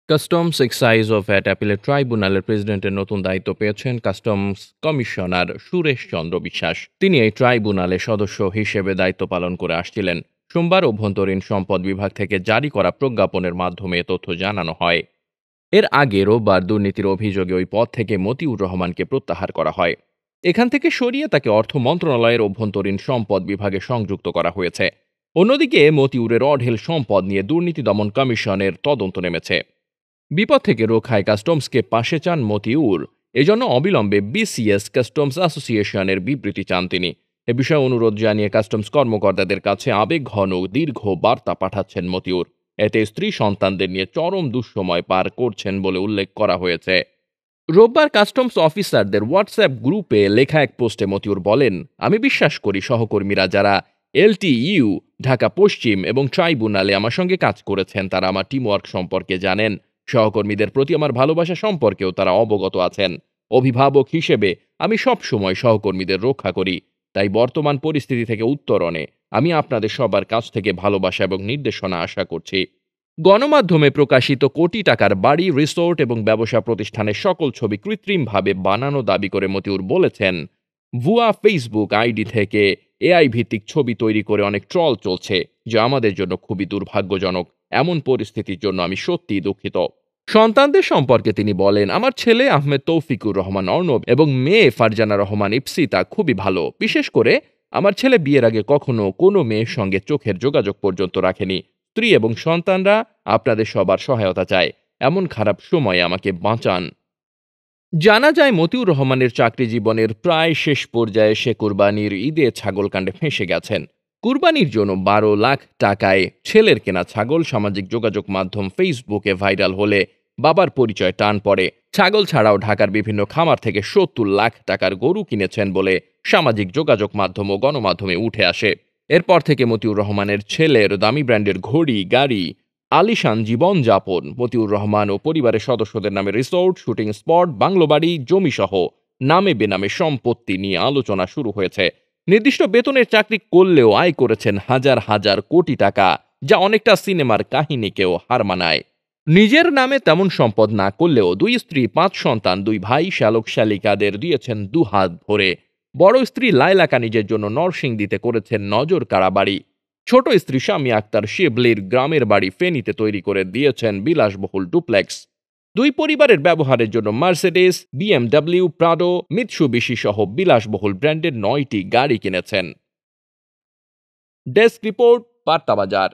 Customs excise ও VAT appellate ট্রাইব্যুনালের প্রেসিডেন্টের নতুন দায়িত্ব পেয়েছেন কাস্টমস কমিশনার সুরেশ চন্দ্র বিশ্বাস। তিনি এই ট্রাইব্যুনালের সদস্য হিসেবে দায়িত্ব পালন করে আসছিলেন। সোমবার অভ্যন্তরীণ সম্পদ বিভাগ থেকে জারি করা প্রজ্ঞাপনের মাধ্যমে এ তথ্য জানানো হয়। এর আগে রোববার দুর্নীতির অভিযোগে ওই পদ থেকে মতিউর রহমানকে প্রত্যাহার করা হয়। এখান থেকে সরিয়ে তাকে অর্থ মন্ত্রণালয়ের অভ্যন্তরীণ সম্পদ বিভাগে সংযুক্ত করা হয়েছে। অন্যদিকে মতিউরের অঢেল সম্পদ নিয়ে দুর্নীতি দমন কমিশনের তদন্ত নেমেছে। বিপদ থেকে রক্ষায় কাস্টমসকে পাশে চান মতিউর। এজন্য অবিলম্বে বিসিএস কাস্টমস অ্যাসোসিয়েশনের বিবৃতি চান তিনি। এ বিষয়ে অনুরোধ জানিয়ে কাস্টমস কর্মকর্তাদের কাছে আবেগঘন দীর্ঘ বার্তা পাঠাচ্ছেন মতিউর। এতে স্ত্রী সন্তানদের নিয়ে চরম দুঃসময় পার করছেন বলে উল্লেখ করা হয়েছে। রোববার কাস্টমস অফিসারদের হোয়াটসঅ্যাপ গ্রুপে লেখা এক পোস্টে মতিউর বলেন, আমি বিশ্বাস করি সহকর্মীরা যারা এলটিইউ, ঢাকা পশ্চিম এবং ট্রাইব্যুনালে আমার সঙ্গে কাজ করেছেন তারা আমার টিমওয়ার্ক সম্পর্কে জানেন। সহকর্মীদের প্রতি আমার ভালোবাসা সম্পর্কেও তারা অবগত আছেন। অভিভাবক হিসেবে আমি সব সময় সহকর্মীদের রক্ষা করি। তাই বর্তমান পরিস্থিতি থেকে উত্তরণে আমি আপনাদের সবার কাছ থেকে ভালোবাসা এবং নির্দেশনা আশা করছি। গণমাধ্যমে প্রকাশিত কোটি টাকার বাড়ি, রিসোর্ট এবং ব্যবসা প্রতিষ্ঠানের সকল ছবি কৃত্রিমভাবে বানানো দাবি করে মতিউর বলেছেন, ভুয়া ফেসবুক আইডি থেকে এআই ভিত্তিক ছবি তৈরি করে অনেক ট্রল চলছে, যা আমাদের জন্য খুবই দুর্ভাগ্যজনক। এমন পরিস্থিতির জন্য আমি সত্যিই দুঃখিত। সন্তানদের সম্পর্কে তিনি বলেন, আমার ছেলে আহমেদ তৌফিকুর রহমান অর্ণব এবং মেয়ে ফারজানা রহমান ইপসিতা খুবই ভালো। বিশেষ করে আমার ছেলে বিয়ের আগে কখনো কোনো মেয়ের সঙ্গে চোখের যোগাযোগ পর্যন্ত রাখেনি। স্ত্রী এবং সন্তানরা আপনাদের সবার সহায়তা চায়। এমন খারাপ সময়ে আমাকে বাঁচান। জানা যায় মতিউর রহমানের চাকরি জীবনের প্রায় শেষ পর্যায়ে সে কুরবানির ঈদে ছাগল কাণ্ডে ফেঁসে গেছেন। কুরবানির জন্য ১২ লাখ টাকায় ছেলের কেনা ছাগল সামাজিক যোগাযোগ মাধ্যম ফেসবুকে ভাইরাল হলে বাবার পরিচয় টান পড়ে। ছাগল ছাড়াও ঢাকার বিভিন্ন খামার থেকে ৭০ লাখ টাকার গরু কিনেছেন বলে সামাজিক যোগাযোগ মাধ্যম ও গণমাধ্যমে উঠে আসে। এরপর থেকে মতিউর রহমানের ছেলের দামি ব্র্যান্ডের ঘড়ি, গাড়ি, আলিশান জীবনযাপন, মতিউর রহমান ও পরিবারের সদস্যদের নামে রিসোর্ট, শুটিং স্পট, বাংলো বাড়ি, জমিসহ নামে বেনামে সম্পত্তি নিয়ে আলোচনা শুরু হয়েছে। নির্দিষ্ট বেতনের চাকরি করলেও আয় করেছেন হাজার হাজার কোটি টাকা, যা অনেকটা সিনেমার কাহিনীকেও হার মানায়। নিজের নামে তেমন সম্পদ না করলেও ২ স্ত্রী, ৫ সন্তান, ২ ভাই, শ্যালক শ্যালিকাদের দিয়েছেন দুহাত ভরে। বড় স্ত্রী লায়লা কানিজের জন্য নরসিংদীতে করেছেন নজর কাড়া বাড়ি। ছোট স্ত্রী শামি আক্তার শিবলির গ্রামের বাড়ি ফেনীতে তৈরি করে দিয়েছেন বিলাসবহুল ডুপ্লেক্স। দুই পরিবারের ব্যবহারের জন্য মার্সিডিজ, বিএমডব্লিউ, প্রাডো, মিৎসুবিশি সহ বিলাসবহুল ব্র্যান্ডের ৯টি গাড়ি কিনেছেন। Desk report, বার্তাবাজার।